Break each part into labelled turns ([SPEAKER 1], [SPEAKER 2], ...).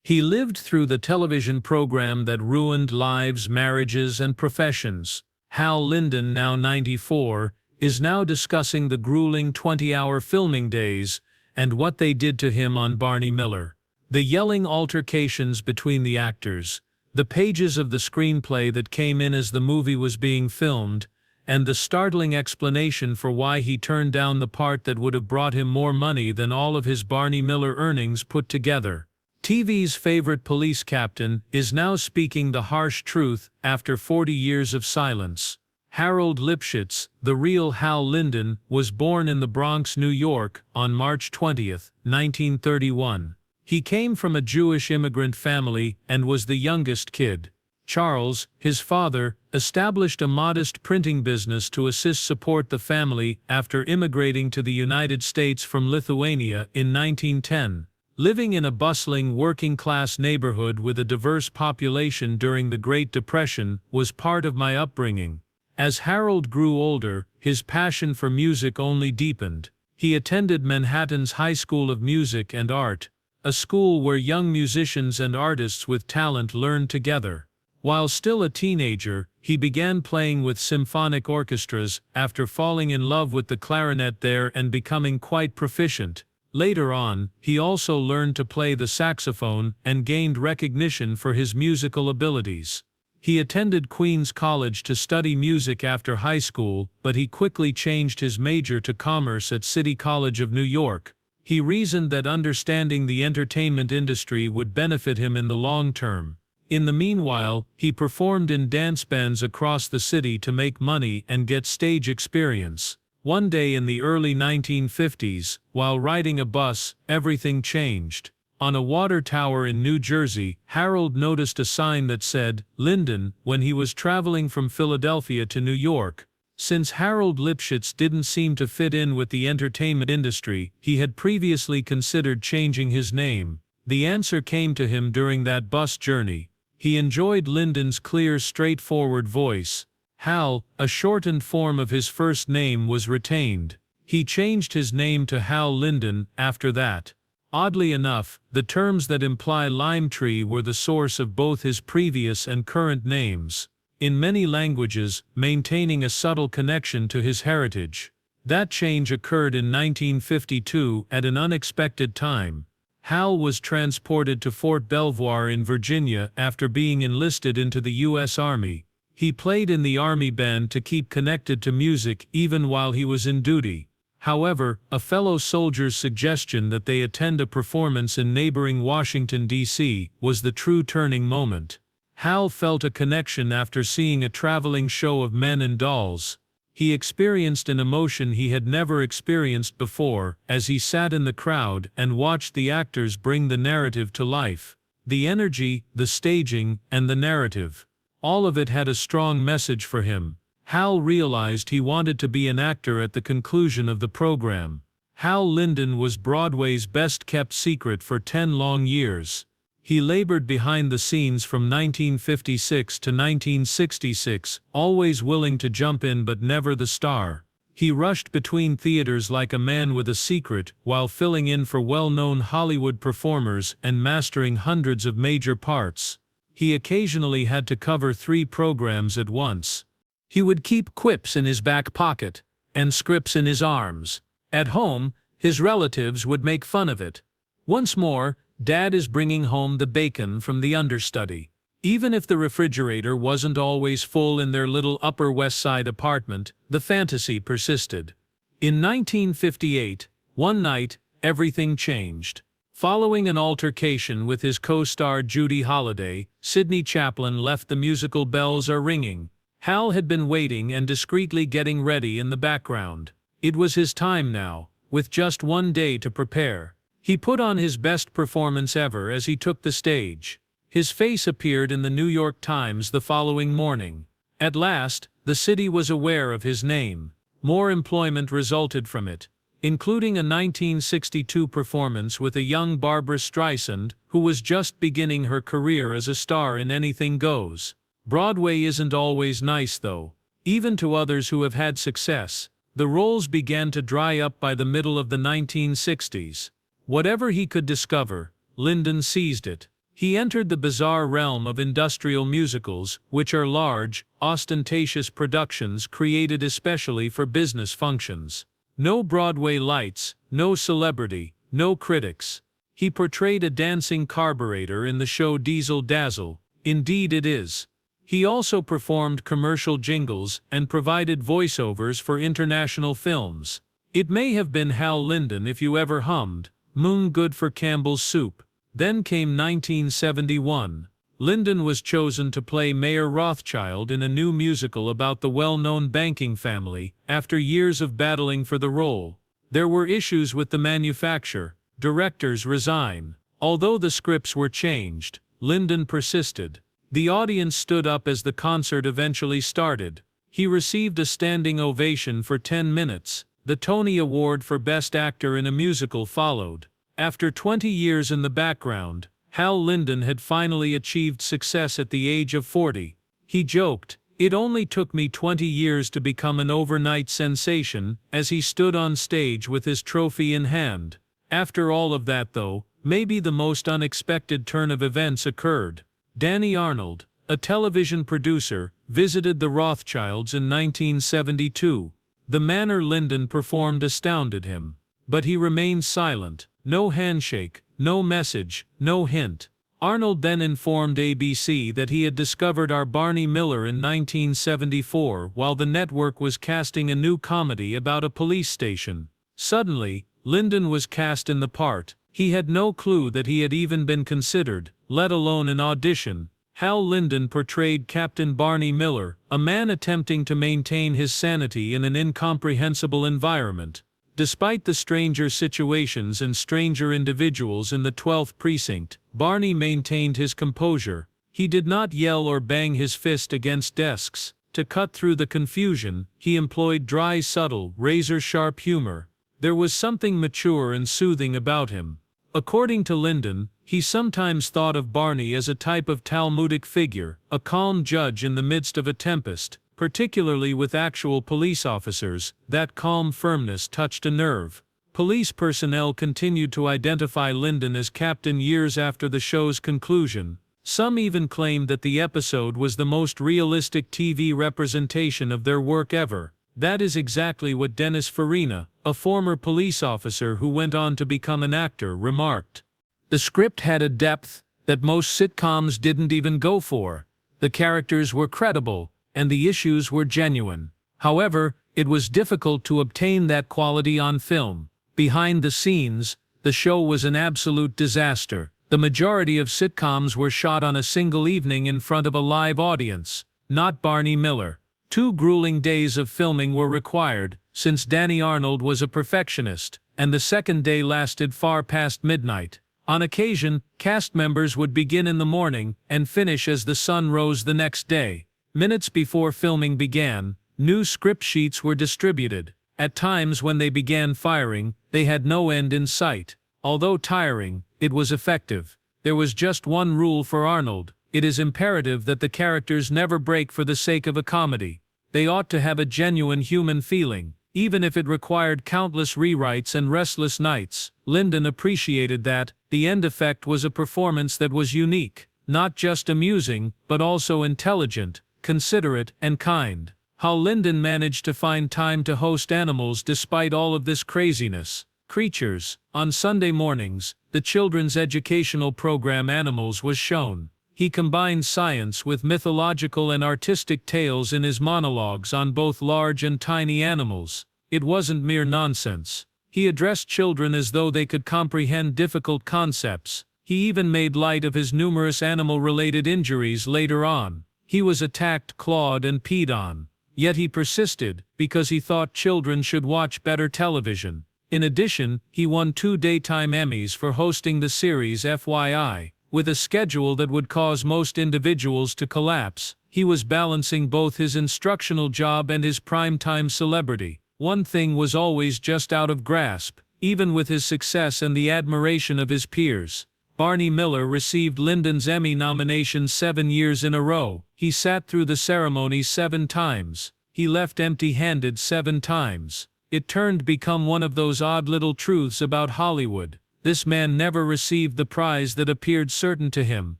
[SPEAKER 1] He lived through the television program that ruined lives, marriages, and professions. Hal Linden, now 94, is now discussing the grueling 20-hour filming days and what they did to him on Barney Miller. The yelling altercations between the actors, the pages of the screenplay that came in as the movie was being filmed, and the startling explanation for why he turned down the part that would have brought him more money than all of his Barney Miller earnings put together. TV's favorite police captain is now speaking the harsh truth after 40 years of silence. Harold Lipschitz, the real Hal Linden, was born in the Bronx, New York, on March 20, 1931. He came from a Jewish immigrant family and was the youngest kid. Charles, his father, established a modest printing business to support the family after immigrating to the United States from Lithuania in 1910. Living in a bustling working-class neighborhood with a diverse population during the Great Depression was part of my upbringing. As Harold grew older, his passion for music only deepened. He attended Manhattan's High School of Music and Art, a school where young musicians and artists with talent learned together. While still a teenager, he began playing with symphonic orchestras after falling in love with the clarinet there and becoming quite proficient. Later on, he also learned to play the saxophone and gained recognition for his musical abilities. He attended Queens College to study music after high school, but he quickly changed his major to commerce at City College of New York. He reasoned that understanding the entertainment industry would benefit him in the long term. In the meanwhile, he performed in dance bands across the city to make money and get stage experience. One day in the early 1950s, while riding a bus, everything changed. On a water tower in New Jersey, Harold noticed a sign that said, Linden, when he was traveling from Philadelphia to New York. Since Harold Lipschitz didn't seem to fit in with the entertainment industry, he had previously considered changing his name. The answer came to him during that bus journey. He enjoyed Linden's clear, straightforward voice. Hal, a shortened form of his first name, was retained. He changed his name to Hal Linden after that. Oddly enough, the terms that imply lime tree were the source of both his previous and current names. In many languages, maintaining a subtle connection to his heritage. That change occurred in 1952 at an unexpected time. Hal was transported to Fort Belvoir in Virginia after being enlisted into the U.S. Army. He played in the Army band to keep connected to music even while he was in duty. However, a fellow soldier's suggestion that they attend a performance in neighboring Washington, D.C., was the true turning moment. Hal felt a connection after seeing a traveling show of men and dolls. He experienced an emotion he had never experienced before as he sat in the crowd and watched the actors bring the narrative to life. The energy, the staging, and the narrative. All of it had a strong message for him. Hal realized he wanted to be an actor at the conclusion of the program. Hal Linden was Broadway's best-kept secret for 10 long years. He labored behind the scenes from 1956 to 1966, always willing to jump in but never the star. He rushed between theaters like a man with a secret, while filling in for well-known Hollywood performers and mastering hundreds of major parts. He occasionally had to cover 3 programs at once. He would keep quips in his back pocket, and scripts in his arms. At home, his relatives would make fun of it. Once more, Dad is bringing home the bacon from the understudy. Even if the refrigerator wasn't always full in their little Upper West Side apartment, the fantasy persisted. In 1958, one night, everything changed. Following an altercation with his co-star Judy Holliday, Sidney Chaplin left the musical Bells Are Ringing. Hal had been waiting and discreetly getting ready in the background. It was his time now, with just one day to prepare. He put on his best performance ever as he took the stage. His face appeared in the New York Times the following morning. At last, the city was aware of his name. More employment resulted from it, including a 1962 performance with a young Barbra Streisand, who was just beginning her career as a star in Anything Goes. Broadway isn't always nice though. Even to others who have had success, the roles began to dry up by the middle of the 1960s. Whatever he could discover, Linden seized it. He entered the bizarre realm of industrial musicals, which are large, ostentatious productions created especially for business functions. No Broadway lights, no celebrity, no critics. He portrayed a dancing carburetor in the show Diesel Dazzle. Indeed it is. He also performed commercial jingles and provided voiceovers for international films. It may have been Hal Linden if you ever hummed, "Moon good for Campbell's soup." Then came 1971. Linden was chosen to play Mayor Rothschild in a new musical about the well-known banking family, after years of battling for the role. There were issues with the manufacture. Directors resign. Although the scripts were changed, Linden persisted. The audience stood up as the concert eventually started. He received a standing ovation for 10 minutes. The Tony Award for Best Actor in a Musical followed. After 20 years in the background, Hal Linden had finally achieved success at the age of 40. He joked, "It only took me 20 years to become an overnight sensation," as he stood on stage with his trophy in hand. After all of that though, maybe the most unexpected turn of events occurred. Danny Arnold, a television producer, visited the Rothschilds in 1972. The manner Linden performed astounded him. But he remained silent. No handshake, no message, no hint. Arnold then informed ABC that he had discovered our Barney Miller in 1974 while the network was casting a new comedy about a police station. Suddenly, Linden was cast in the part. He had no clue that he had even been considered, let alone an audition. Hal Linden portrayed Captain Barney Miller, a man attempting to maintain his sanity in an incomprehensible environment. Despite the stranger situations and stranger individuals in the 12th precinct, Barney maintained his composure. He did not yell or bang his fist against desks. To cut through the confusion, he employed dry, subtle, razor-sharp humor. There was something mature and soothing about him. According to Linden, he sometimes thought of Barney as a type of Talmudic figure, a calm judge in the midst of a tempest. Particularly with actual police officers, that calm firmness touched a nerve. Police personnel continued to identify Linden as captain years after the show's conclusion. Some even claimed that the episode was the most realistic TV representation of their work ever. That is exactly what Dennis Farina, a former police officer who went on to become an actor, remarked. The script had a depth that most sitcoms didn't even go for. The characters were credible, and the issues were genuine. However, it was difficult to obtain that quality on film. Behind the scenes, the show was an absolute disaster. The majority of sitcoms were shot on a single evening in front of a live audience. Not Barney Miller. 2 grueling days of filming were required, since Danny Arnold was a perfectionist, and the second day lasted far past midnight. On occasion, cast members would begin in the morning and finish as the sun rose the next day. Minutes before filming began, new script sheets were distributed. At times when they began firing, they had no end in sight. Although tiring, it was effective. There was just one rule for Arnold. It is imperative that the characters never break for the sake of a comedy. They ought to have a genuine human feeling, even if it required countless rewrites and restless nights. Linden appreciated that. The end effect was a performance that was unique, not just amusing, but also intelligent, considerate, and kind. How Linden managed to find time to host Animals despite all of this craziness. Creatures. On Sunday mornings, the children's educational program Animals was shown. He combined science with mythological and artistic tales in his monologues on both large and tiny animals. It wasn't mere nonsense. He addressed children as though they could comprehend difficult concepts. He even made light of his numerous animal-related injuries later on. He was attacked, clawed, and peed on. Yet he persisted, because he thought children should watch better television. In addition, he won 2 daytime Emmys for hosting the series FYI. With a schedule that would cause most individuals to collapse, he was balancing both his instructional job and his primetime celebrity. One thing was always just out of grasp, even with his success and the admiration of his peers. Barney Miller received Linden's Emmy nomination 7 years in a row. He sat through the ceremony 7 times. He left empty-handed 7 times. It turned become one of those odd little truths about Hollywood. This man never received the prize that appeared certain to him,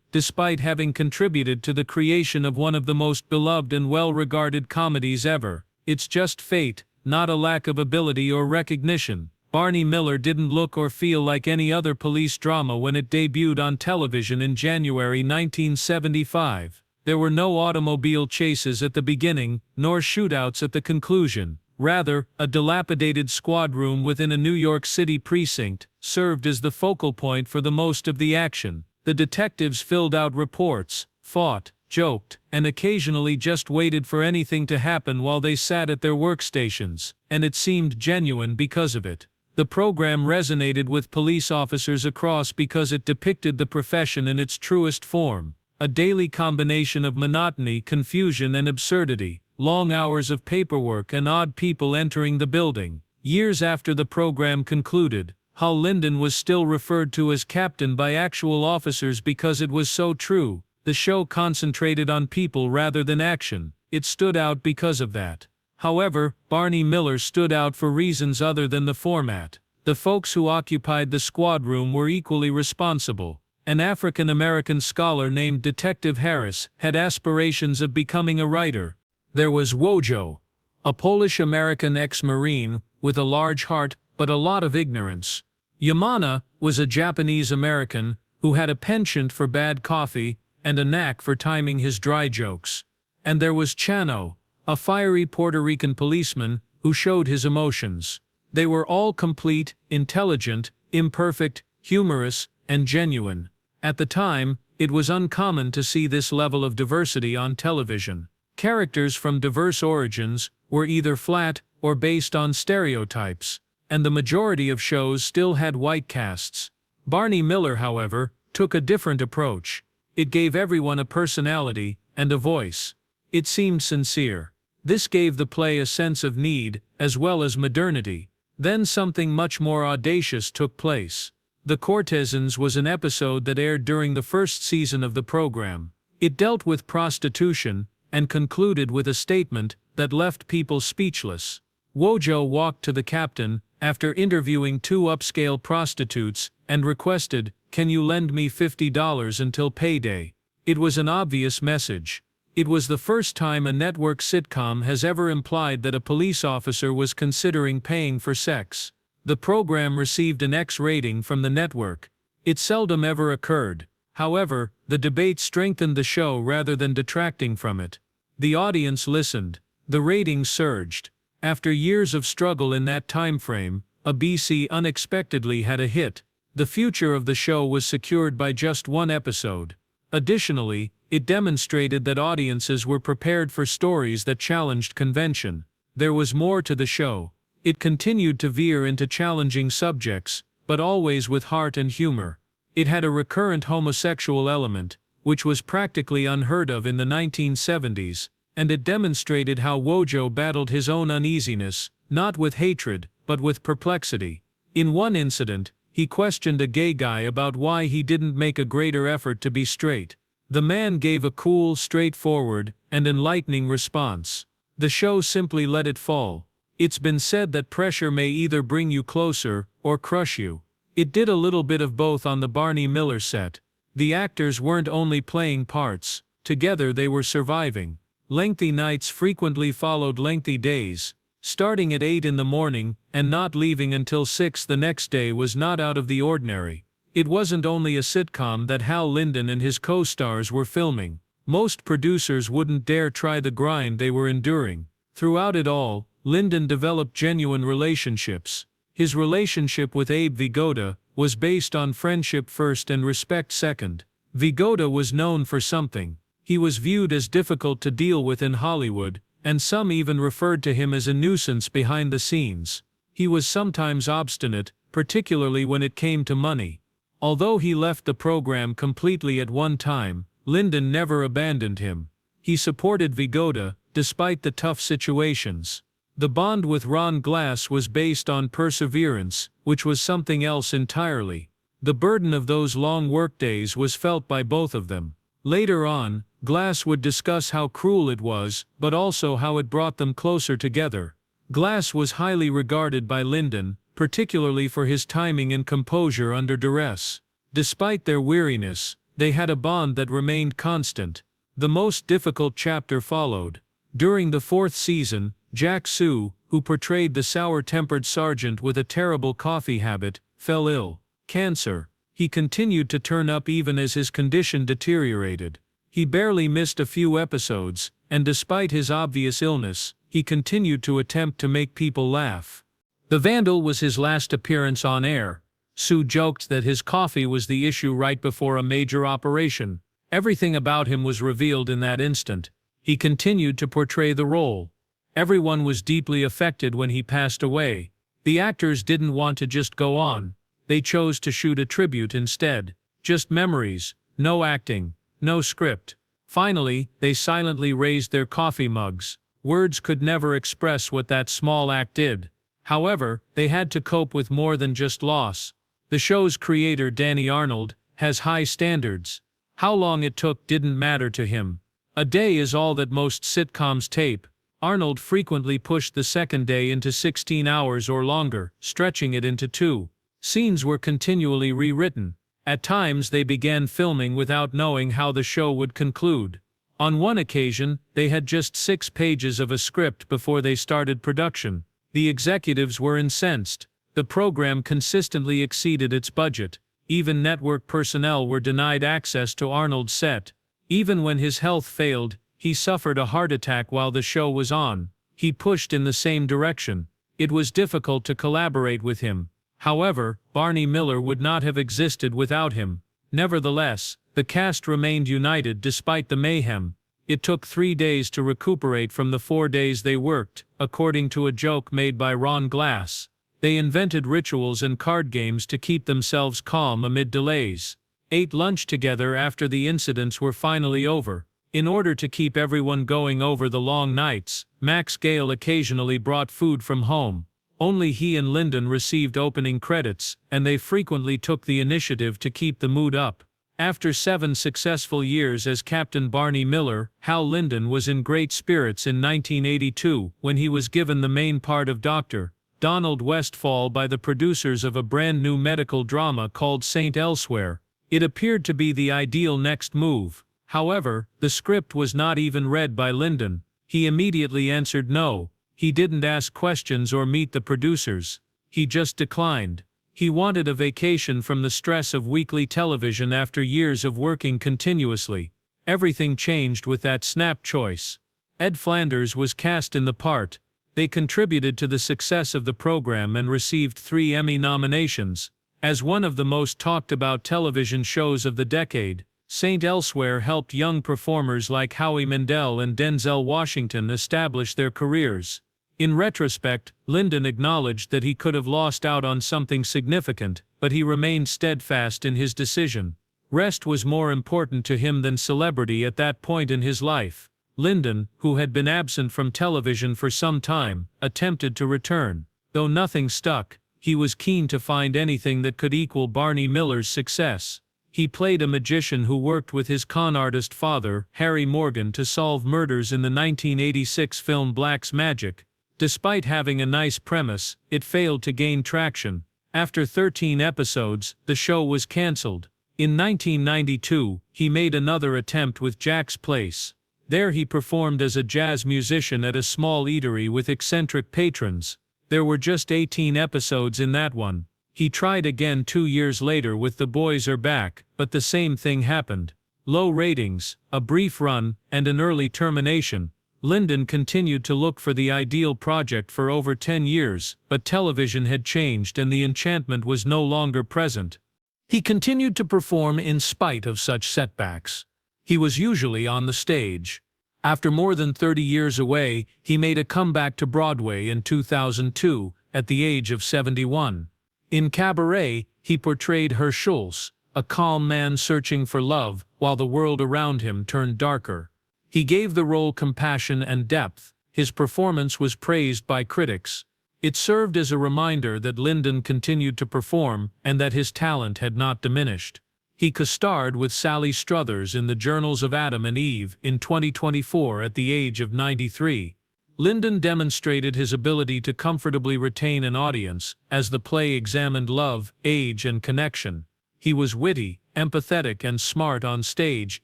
[SPEAKER 1] despite having contributed to the creation of one of the most beloved and well-regarded comedies ever. It's just fate, not a lack of ability or recognition. Barney Miller didn't look or feel like any other police drama when it debuted on television in January 1975. There were no automobile chases at the beginning, nor shootouts at the conclusion. Rather, a dilapidated squad room within a New York City precinct served as the focal point for the most of the action. The detectives filled out reports, fought, joked, and occasionally just waited for anything to happen while they sat at their workstations, and it seemed genuine because of it. The program resonated with police officers across because it depicted the profession in its truest form. A daily combination of monotony, confusion, and absurdity. Long hours of paperwork and odd people entering the building. Years after the program concluded, Hal Linden was still referred to as captain by actual officers because it was so true. The show concentrated on people rather than action. It stood out because of that. However, Barney Miller stood out for reasons other than the format. The folks who occupied the squad room were equally responsible. An African-American scholar named Detective Harris had aspirations of becoming a writer. There was Wojo, a Polish-American ex-Marine with a large heart but a lot of ignorance. Yamana was a Japanese-American who had a penchant for bad coffee and a knack for timing his dry jokes. And there was Chano, a fiery Puerto Rican policeman who showed his emotions. They were all complete, intelligent, imperfect, humorous, and genuine. At the time, it was uncommon to see this level of diversity on television. Characters from diverse origins were either flat or based on stereotypes, and the majority of shows still had white casts. Barney Miller, however, took a different approach. It gave everyone a personality and a voice. It seemed sincere. This gave the play a sense of need, as well as modernity. Then something much more audacious took place. The Courtesans was an episode that aired during the first season of the program. It dealt with prostitution, and concluded with a statement that left people speechless. Wojo walked to the captain, after interviewing two upscale prostitutes, and requested, "Can you lend me $50 until payday?" It was an obvious message. It was the first time a network sitcom has ever implied that a police officer was considering paying for sex. The program received an X rating from the network. It seldom ever occurred. However, the debate strengthened the show rather than detracting from it. The audience listened. The ratings surged. After years of struggle in that time frame, ABC unexpectedly had a hit. The future of the show was secured by just one episode. Additionally, it demonstrated that audiences were prepared for stories that challenged convention. There was more to the show. It continued to veer into challenging subjects, but always with heart and humor. It had a recurrent homosexual element, which was practically unheard of in the 1970s, and it demonstrated how Wojo battled his own uneasiness, not with hatred, but with perplexity. In one incident, he questioned a gay guy about why he didn't make a greater effort to be straight. The man gave a cool, straightforward, and enlightening response. The show simply let it fall. It's been said that pressure may either bring you closer or crush you. It did a little bit of both on the Barney Miller set. The actors weren't only playing parts, together they were surviving. Lengthy nights frequently followed lengthy days. Starting at 8 in the morning and not leaving until 6 the next day was not out of the ordinary. It wasn't only a sitcom that Hal Linden and his co-stars were filming. Most producers wouldn't dare try the grind they were enduring. Throughout it all, Linden developed genuine relationships. His relationship with Abe Vigoda was based on friendship first and respect second. Vigoda was known for something. He was viewed as difficult to deal with in Hollywood, and some even referred to him as a nuisance behind the scenes. He was sometimes obstinate, particularly when it came to money. Although he left the program completely at one time, Linden never abandoned him. He supported Vigoda, despite the tough situations. The bond with Ron Glass was based on perseverance, which was something else entirely. The burden of those long workdays was felt by both of them. Later on, Glass would discuss how cruel it was, but also how it brought them closer together. Glass was highly regarded by Linden, particularly for his timing and composure under duress. Despite their weariness, they had a bond that remained constant. The most difficult chapter followed. During the fourth season, Jack Sue, who portrayed the sour-tempered sergeant with a terrible coffee habit, fell ill. Cancer. He continued to turn up even as his condition deteriorated. He barely missed a few episodes, and despite his obvious illness, he continued to attempt to make people laugh. The Vandal was his last appearance on air. Sue joked that his coffee was the issue right before a major operation. Everything about him was revealed in that instant. He continued to portray the role. Everyone was deeply affected when he passed away. The actors didn't want to just go on. They chose to shoot a tribute instead. Just memories, no acting, no script. Finally, they silently raised their coffee mugs. Words could never express what that small act did. However, they had to cope with more than just loss. The show's creator, Danny Arnold, has high standards. How long it took didn't matter to him. A day is all that most sitcoms tape. Arnold frequently pushed the second day into 16 hours or longer, stretching it into 2. Scenes were continually rewritten. At times they began filming without knowing how the show would conclude. On one occasion, they had just 6 pages of a script before they started production. The executives were incensed. The program consistently exceeded its budget. Even network personnel were denied access to Arnold's set. Even when his health failed, he suffered a heart attack while the show was on. He pushed in the same direction. It was difficult to collaborate with him. However, Barney Miller would not have existed without him. Nevertheless, the cast remained united despite the mayhem. It took 3 days to recuperate from the 4 days they worked, according to a joke made by Ron Glass. They invented rituals and card games to keep themselves calm amid delays. Ate lunch together after the incidents were finally over. In order to keep everyone going over the long nights, Max Gale occasionally brought food from home. Only he and Linden received opening credits, and they frequently took the initiative to keep the mood up. After 7 successful years as Captain Barney Miller, Hal Linden was in great spirits in 1982 when he was given the main part of Dr. Donald Westfall by the producers of a brand new medical drama called Saint Elsewhere. It appeared to be the ideal next move. However, the script was not even read by Linden. He immediately answered no. He didn't ask questions or meet the producers. He just declined. He wanted a vacation from the stress of weekly television after years of working continuously. Everything changed with that snap choice. Ed Flanders was cast in the part. They contributed to the success of the program and received 3 Emmy nominations. As one of the most talked about television shows of the decade, Saint Elsewhere helped young performers like Howie Mandel and Denzel Washington establish their careers. In retrospect, Linden acknowledged that he could have lost out on something significant, but he remained steadfast in his decision. Rest was more important to him than celebrity at that point in his life. Linden, who had been absent from television for some time, attempted to return. Though nothing stuck, he was keen to find anything that could equal Barney Miller's success. He played a magician who worked with his con artist father, Harry Morgan, to solve murders in the 1986 film Black's Magic. Despite having a nice premise, it failed to gain traction. After 13 episodes, the show was cancelled. In 1992, he made another attempt with Jack's Place. There he performed as a jazz musician at a small eatery with eccentric patrons. There were just 18 episodes in that one. He tried again 2 years later with The Boys Are Back, but the same thing happened. Low ratings, a brief run, and an early termination. Linden continued to look for the ideal project for over 10 years, but television had changed and the enchantment was no longer present. He continued to perform in spite of such setbacks. He was usually on the stage. After more than 30 years away, he made a comeback to Broadway in 2002, at the age of 71. In Cabaret, he portrayed Herschulz, a calm man searching for love, while the world around him turned darker. He gave the role compassion and depth. His performance was praised by critics. It served as a reminder that Linden continued to perform and that his talent had not diminished. He co-starred with Sally Struthers in the Journals of Adam and Eve in 2024 at the age of 93. Linden demonstrated his ability to comfortably retain an audience, as the play examined love, age, and connection. He was witty, empathetic, and smart on stage,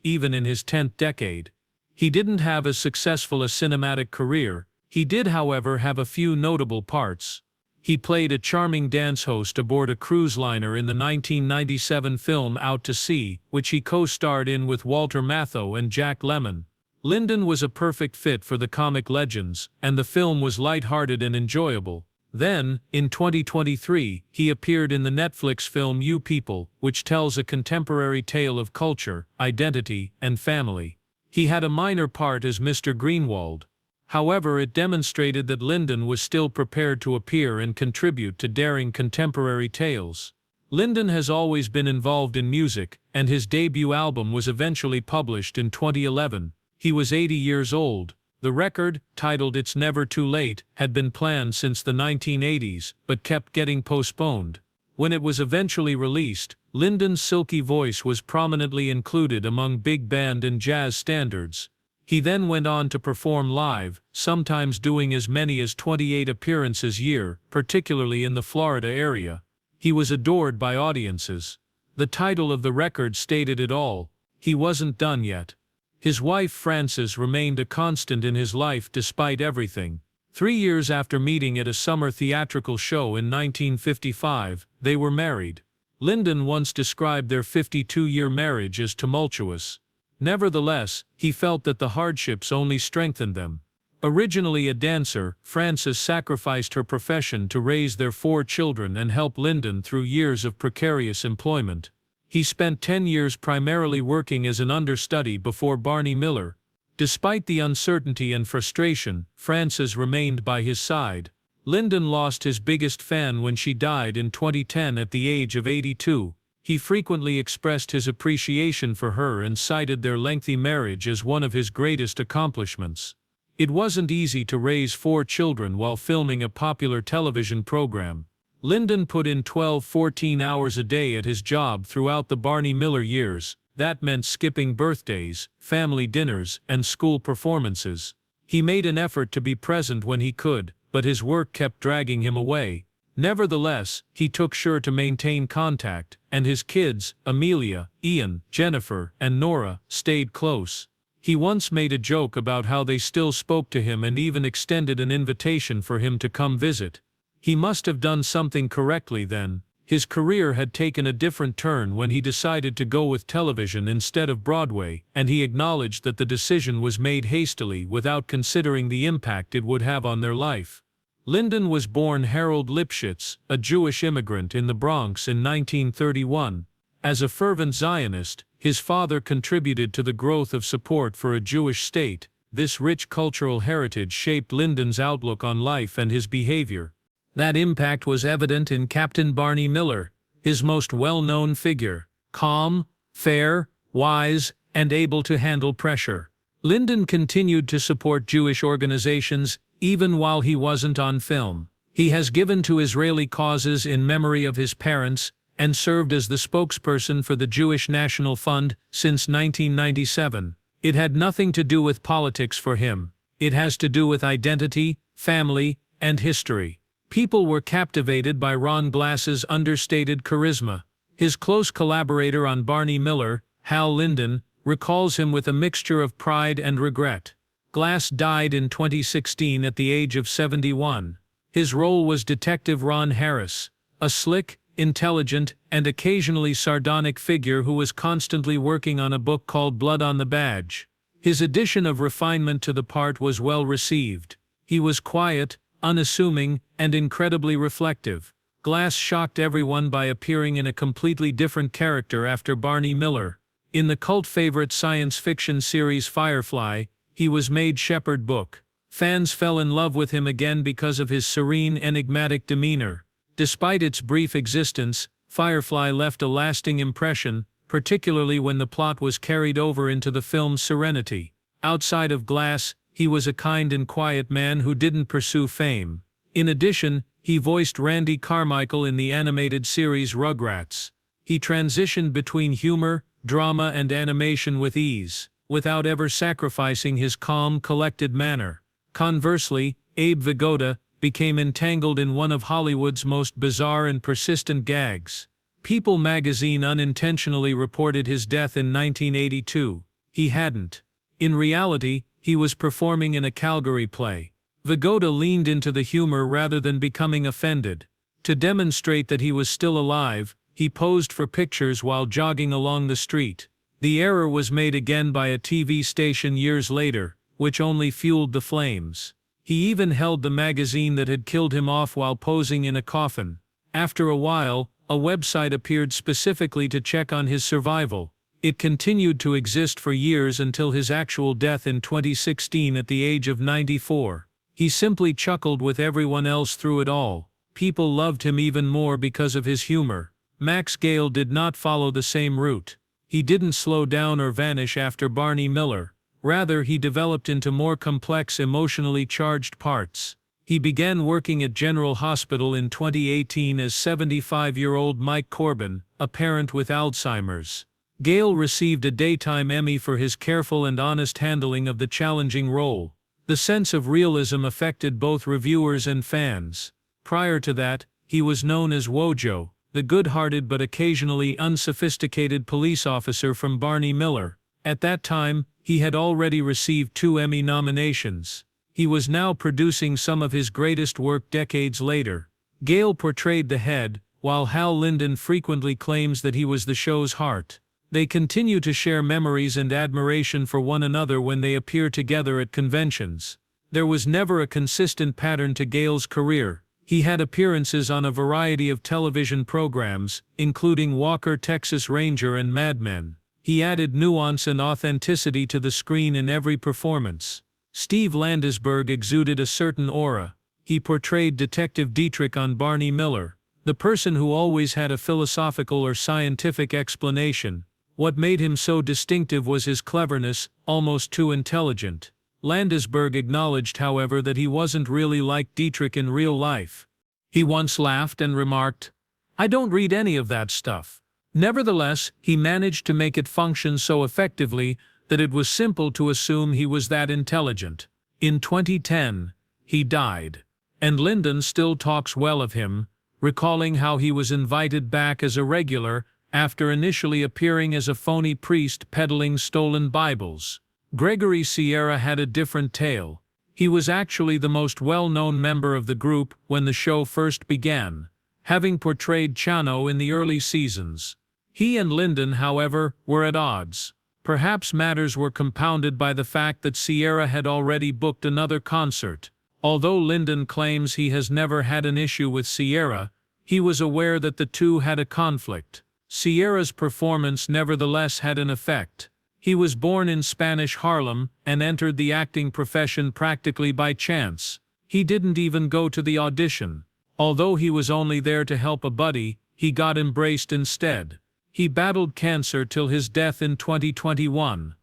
[SPEAKER 1] even in his 10th decade. He didn't have as successful a cinematic career. He did, however, have a few notable parts. He played a charming dance host aboard a cruise liner in the 1997 film Out to Sea, which he co-starred in with Walter Matthau and Jack Lemmon. Linden was a perfect fit for the comic legends, and the film was light-hearted and enjoyable. Then, in 2023, he appeared in the Netflix film You People, which tells a contemporary tale of culture, identity, and family. He had a minor part as Mr. Greenwald. However, it demonstrated that Linden was still prepared to appear and contribute to daring contemporary tales. Linden has always been involved in music, and his debut album was eventually published in 2011. He was 80 years old. The record, titled It's Never Too Late, had been planned since the 1980s, but kept getting postponed. When it was eventually released, Linden's silky voice was prominently included among big band and jazz standards. He then went on to perform live, sometimes doing as many as 28 appearances a year, particularly in the Florida area. He was adored by audiences. The title of the record stated it all. He wasn't done yet. His wife Frances remained a constant in his life despite everything. 3 years after meeting at a summer theatrical show in 1955, they were married. Linden once described their 52-year marriage as tumultuous. Nevertheless, he felt that the hardships only strengthened them. Originally a dancer, Frances sacrificed her profession to raise their 4 children and help Linden through years of precarious employment. He spent 10 years primarily working as an understudy before Barney Miller. Despite the uncertainty and frustration, Frances remained by his side. Linden lost his biggest fan when she died in 2010 at the age of 82. He frequently expressed his appreciation for her and cited their lengthy marriage as one of his greatest accomplishments. It wasn't easy to raise 4 children while filming a popular television program. Linden put in 12–14 hours a day at his job throughout the Barney Miller years. That meant skipping birthdays, family dinners, and school performances. He made an effort to be present when he could, but his work kept dragging him away. Nevertheless, he took sure to maintain contact, and his kids, Amelia, Ian, Jennifer, and Nora, stayed close. He once made a joke about how they still spoke to him and even extended an invitation for him to come visit. He must have done something correctly then. His career had taken a different turn when he decided to go with television instead of Broadway, and he acknowledged that the decision was made hastily without considering the impact it would have on their life. Linden was born Harold Lipschitz, a Jewish immigrant in the Bronx in 1931. As a fervent Zionist, his father contributed to the growth of support for a Jewish state. This rich cultural heritage shaped Linden's outlook on life and his behavior. That impact was evident in Captain Barney Miller, his most well-known figure, calm, fair, wise, and able to handle pressure. Linden continued to support Jewish organizations even while he wasn't on film. He has given to Israeli causes in memory of his parents and served as the spokesperson for the Jewish National Fund since 1997. It had nothing to do with politics for him. It has to do with identity, family, and history. People were captivated by Ron Glass's understated charisma. His close collaborator on Barney Miller, Hal Linden, recalls him with a mixture of pride and regret. Glass died in 2016 at the age of 71. His role was Detective Ron Harris, a slick, intelligent, and occasionally sardonic figure who was constantly working on a book called Blood on the Badge. His addition of refinement to the part was well received. He was quiet, unassuming, and incredibly reflective. Glass shocked everyone by appearing in a completely different character after Barney Miller. In the cult favorite science fiction series Firefly, he was made Shepherd Book. Fans fell in love with him again because of his serene, enigmatic demeanor. Despite its brief existence, Firefly left a lasting impression, particularly when the plot was carried over into the film Serenity. Outside of Glass, he was a kind and quiet man who didn't pursue fame. In addition, he voiced Randy Carmichael in the animated series Rugrats. He transitioned between humor, drama, and animation with ease, without ever sacrificing his calm, collected manner. Conversely, Abe Vigoda became entangled in one of Hollywood's most bizarre and persistent gags. People magazine unintentionally reported his death in 1982. He hadn't. In reality, he was performing in a Calgary play. Vigoda leaned into the humor rather than becoming offended. To demonstrate that he was still alive, he posed for pictures while jogging along the street. The error was made again by a TV station years later, which only fueled the flames. He even held the magazine that had killed him off while posing in a coffin. After a while, a website appeared specifically to check on his survival. It continued to exist for years until his actual death in 2016 at the age of 94. He simply chuckled with everyone else through it all. People loved him even more because of his humor. Max Gail did not follow the same route. He didn't slow down or vanish after Barney Miller. Rather, he developed into more complex, emotionally charged parts. He began working at General Hospital in 2018 as 75-year-old Mike Corbin, a parent with Alzheimer's. Gail received a Daytime Emmy for his careful and honest handling of the challenging role. The sense of realism affected both reviewers and fans. Prior to that, he was known as Wojo, the good-hearted but occasionally unsophisticated police officer from Barney Miller. At that time, he had already received 2 Emmy nominations. He was now producing some of his greatest work decades later. Gail portrayed the head, while Hal Linden frequently claims that he was the show's heart. They continue to share memories and admiration for one another when they appear together at conventions. There was never a consistent pattern to Gail's career. He had appearances on a variety of television programs, including Walker, Texas Ranger and Mad Men. He added nuance and authenticity to the screen in every performance. Steve Landesberg exuded a certain aura. He portrayed Detective Dietrich on Barney Miller, the person who always had a philosophical or scientific explanation. What made him so distinctive was his cleverness, almost too intelligent. Landesberg acknowledged, however, that he wasn't really like Dietrich in real life. He once laughed and remarked, "I don't read any of that stuff." Nevertheless, he managed to make it function so effectively that it was simple to assume he was that intelligent. In 2010, he died. And Linden still talks well of him, recalling how he was invited back as a regular after initially appearing as a phony priest peddling stolen Bibles. Gregory Sierra had a different tale. He was actually the most well-known member of the group when the show first began, having portrayed Chano in the early seasons. He and Linden, however, were at odds. Perhaps matters were compounded by the fact that Sierra had already booked another concert. Although Linden claims he has never had an issue with Sierra, he was aware that the two had a conflict. Sierra's performance nevertheless had an effect. He was born in Spanish Harlem and entered the acting profession practically by chance. He didn't even go to the audition. Although he was only there to help a buddy, he got embraced instead. He battled cancer till his death in 2021.